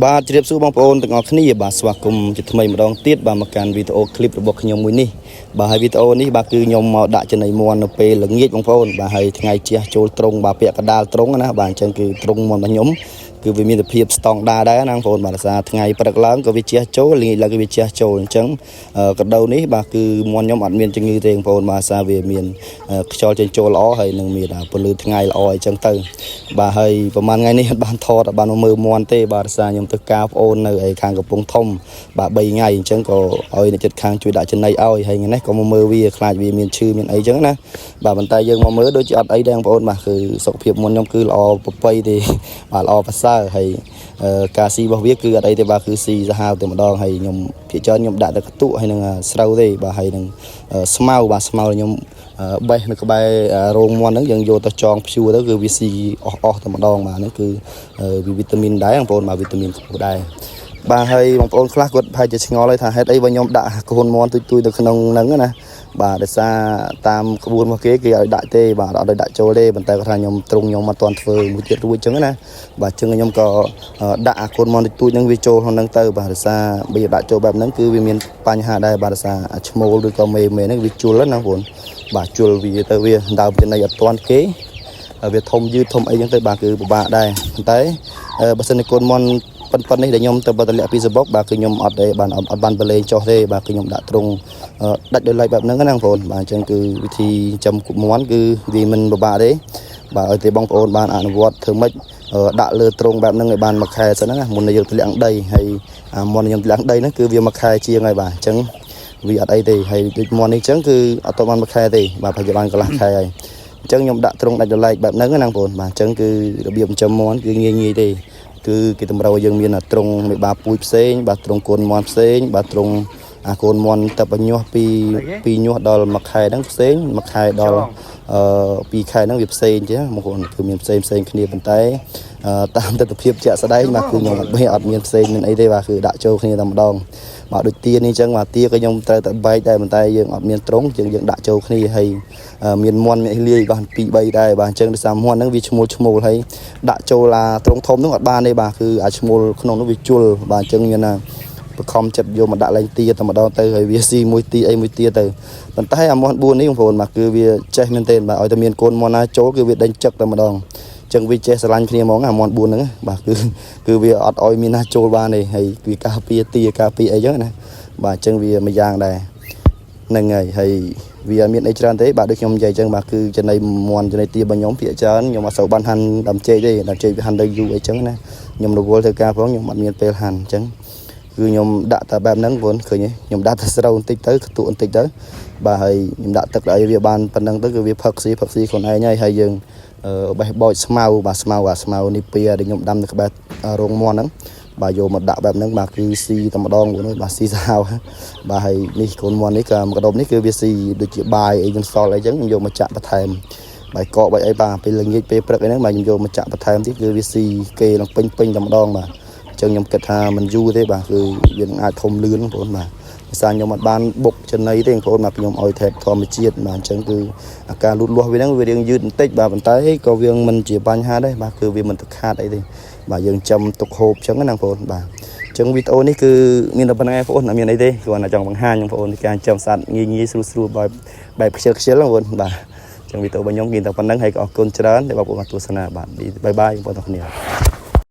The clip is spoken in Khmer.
បាទជ្រាបសួរបងប្អូនទាំងអស់គ្នាបាទស្វាគមន៍ជាថ្មីម្ដងទៀតបាទមកកាន់វីដេអូឃ្លីបរបស់ខ្ញុំមួយនេះបាទហើយវីដេអូនេះបាទគឺខ្ញុំមកដាក់ចំណីមន់នៅពេលល្ងាចបងប្អូនបាទហើយថ្ងៃជះចូលត្រង់បាទពាក់កណ្ដាលត្រង់ណាបាទអញ្ចឹងគឺត្រង់មន់របស់ខ្ញុំគឺវាមានសភាពស្តង់ដារដែរណាបងប្អូនបាទដោយសារថ្ងៃព្រឹកឡើងក៏វាជះចូលល្ងាចឡើងក៏វាជះចូលអញ្ចឹងកដោនេះបាទគឺមន់ខ្ញុំអត់មានជំងឺទេបងប្អូនបាទដោយសារវាមានខ្យល់ចេញចូលល្អហើយនឹងមានពន្លឺថ្ងៃល្អអញ្ចឹងទៅបាទហើយប្រហែលថ្ងៃនេះអត់បានថតអត់បានមើលមន់ទេបាទដោយសារខ្ញុំទៅការប្អូននៅឯខាងកំពង់ធំបាទ3ថ្ងៃអញ្ចឹងក៏ឲ្យអ្នកចិត្តខាងជួយដាក់ចំណីឲ្យហើយថ្ងៃនេះក៏មកមើលវាខ្លាចវាមានឈឺមានអីអញ្ចឹងណាបាទប៉ុន្តែយើងមកមើលដូចជាអត់អីដែរបងប្អូនបាទគឺសុខភាពមន់ខ្ញុំគឺល្អប្រពៃទេបាទល្អប្រសើរហើយការស៊ីរបស់វាគឺអត់អីទេបាទគឺស៊ីសាហាវតែម្ដងហើយខ្ញុំភាគច្រើនខ្ញុំដាក់តែកន្ទក់ហើយនឹងស្រូវទេបាទហើយនឹងស្មៅបាទស្មៅខ្ញុំបេះនៅក្បែររោងមន់ហ្នឹងយើងយកទៅចងព្យួរទៅគឺវាស៊ីអស់តែម្ដងបាទហ្នឹងគឺវាវីតាមីនដែរបងប្អូនបាទវីតាមីនខ្ពស់ដែរបាទហើយបងប្អូនខ្លះគាត់ប្រហែលជាឆ្ងល់ហើយថាហេតុអីបើខ្ញុំដាក់កូនមន់ទុយទៅក្នុងហ្នឹងណាបាទដោយសារតាមក្បួនរបស់គេគេឲ្យដាក់ទេបាទអត់ឲ្យដាក់ចូលទេប៉ុន្តែគាត់ថាខ្ញុំទ្រង់ខ្ញុំអត់ទាន់ធ្វើមួយទៀតរួចអញ្ចឹងណាបាទអញ្ចឹងខ្ញុំក៏ដាក់អាកូនមន់ទុយហ្នឹងវាចូលក្នុងហ្នឹងទៅបាទដោយសារបើដាក់ចូលបែបហ្នឹងគឺវាមានបញ្ហាដែរបាទដោយសារអាឈ្មោលឬក៏មេហ្នឹងវាជុលណាបងប្អូនបាទជុលវាទៅវាដើមចំណីអត់ទាន់គេវាធំយឺតធំអីចឹងទៅបាទគឺពិបាកដែរប៉ុន្តែបើសិនជាកូនមន់ប៉ុណ្នេះដែលខ្ញុំទៅបតម្លាក់ពីសបុកបាទគឺខ្ញុំអត់ទេបានអត់បានបលេងចុះទេបាទគឺខ្ញុំដាក់ទ្រង់ដាច់ដោយឡែកបែបហ្នឹងណាបងប្អូនបាទអញ្ចឹងគឺវិធីចំគប់មន់គឺវាមិនពិបាកទេបាទឲ្យតែបងប្អូនបានអនុវត្តធ្វើម៉េចដាក់លើទ្រង់បែបហ្នឹងឲ្យបានមួយខែសិនណាមុននឹងយើងទម្លាក់ដីហើយមន់ខ្ញុំទម្លាក់ដីហ្នឹងគឺវាមួយខែជាងហើយបាទអញ្ចឹងវាអត់អីទេហើយដូចមន់នេះអញ្ចឹងគឺអត់ទៅបានមួយខែទេបាទប្រហែលបានកន្លះខែហើយអញ្ចឹងខ្ញុំដាក់ទ្រង់ដាច់ដោយឡែកបែបហ្នឹងណាបងប្អូនបាទអញ្ចឹងគឺរបៀបចិញ្ចឹមមន់គឺងាយទេគឺគេតម្រូវឲ្យយើងមានទ្រង់មេបាពូជផ្សេងបាទទ្រង់កូនមន់ផ្សេងបាទទ្រង់អាកូនមន់ទៅបញ្ញុះពីញុះដល់មួយខែហ្នឹងផ្សេងមួយខែដល់2ខែហ្នឹងវាផ្សេងទេបងប្អូនគឺមានផ្សេងគ្នាប៉ុន្តែតាមទស្សនវិជ្ជាជាក់ស្ដែងបាទគឺខ្ញុំអត់មានផ្សេងមានអីទេបាទគឺដាក់ចូលគ្នាតែម្ដងបាទដូចទានេះអញ្ចឹងបាទទាក៏ខ្ញុំត្រូវតែបែកដែរប៉ុន្តែយើងអត់មានទ្រង់យើងដាក់ចូលគ្នាហើយមានមន់មានលាយបាទ2 3ដែរបាទអញ្ចឹងដោយសារមន់ហ្នឹងវាឈ្មោលហើយដាក់ចូលអាទ្រង់ធំហ្នឹងអត់បានទេបាទគឺអាឈ្មោលក្នុងនោះវាជុលបាទអញ្ចឹងមានណាបខំចិត្តយកមកដាក់ឡើងទាតែម្ដងទៅហើយវាស៊ីមួយទាអីមួយទាទៅប៉ុន្តែអាមន់4នេះបងប្អូនបាទគឺវាចេះមែនទែនបាទឲ្យតែមានកូនមន់ណាចូលគឺវាដេញចឹកតែម្ដងចឹងវាចេះស្រឡាញ់គ្នាហ្មងអាមន់4ហ្នឹងបាទគឺវាអត់ឲ្យមានណាចូលបានទេហើយវាការពារទាការពារអីចឹងណាបាទអញ្ចឹងវាមួយយ៉ាងដែរហ្នឹងហើយវាមានអីច្រើនទេបាទដូចខ្ញុំនិយាយចឹងបាទគឺចំណីមន់ចំណីទារបស់ខ្ញុំភាគច្រើនខ្ញុំអត់សូវបានហាន់ដើមចេកទេដើមចេកវាហាន់ទៅយូរអីចឹងណាខ្ញុំរវល់ធ្វើការផងខ្ញុំអត់មានពេលហាន់អញ្ចឹងគឺខ្ញុំដាក់តែបែបហ្នឹងបងឃើញទេខ្ញុំដាក់តែស្រូវបន្តិចទៅខ្ទក់បន្តិចទៅបាទហើយខ្ញុំដាក់ទឹកឲ្យវាបានប៉ុណ្ណឹងទៅគឺវាផឹកស៊ីខ្លួនឯងហើយយើងបេះបោចស្មៅបាទស្មៅនេះពីដែលខ្ញុំដាំនៅក្បែររោងមន់ហ្នឹងបាទយកមកដាក់បែបហ្នឹងបាទគឺស៊ីតែម្ដងបងបាទស៊ីសាហាវបាទហើយនេះកូនមន់នេះក៏ម្ដុំនេះគឺវាស៊ីដូចជាបាយអីយើងសល់អីចឹងខ្ញុំយកមកចាក់បន្ថែមបាយកកបាយអីបាទពេលល្ងាចពេលព្រឹកអីហ្នឹងបាទខ្ញុំយកមកចាក់បន្ថែមទៀតគឺវាស៊ីគេឡើងពេញតែម្ដងបាទអញ្ចឹងខ្ញុំគិតថាមិនយូរទេបាទគឺវានឹងអាចធំលឿនបងប្អូនបាទភាសាខ្ញុំអត់បានបុកចំណីទេបងប្អូនបាទខ្ញុំឲ្យថែបធម្មជាតិបាទអញ្ចឹងគឺអាការលូតលាស់វាហ្នឹងវារៀងយឺតបន្តិចបាទប៉ុន្តែក៏វាមិនជាបញ្ហាដែរបាទគឺវាមិនទៅខាតអីទេបាទយើងចាំទុកហូបអញ្ចឹងណាបងប្អូនបាទអញ្ចឹងវីដេអូនេះគឺមានតែប៉ុណ្្នឹងឯងបងប្អូនអត់មានអីទេគ្រាន់តែចង់បង្ហាញបងប្អូនពីការចិញ្ចឹមសត្វងាយស្រួលបែបខ្ជិលបងប្អូនបាទអញ្ចឹងវីដេអូរបស់ខ្ញុំមានតែប៉ុណ្្នឹងហើយក៏អរគុណច្រើនដែលបងប្អូនបានទស្សនាបាទបាយបងប្អូនទាំងគ្នា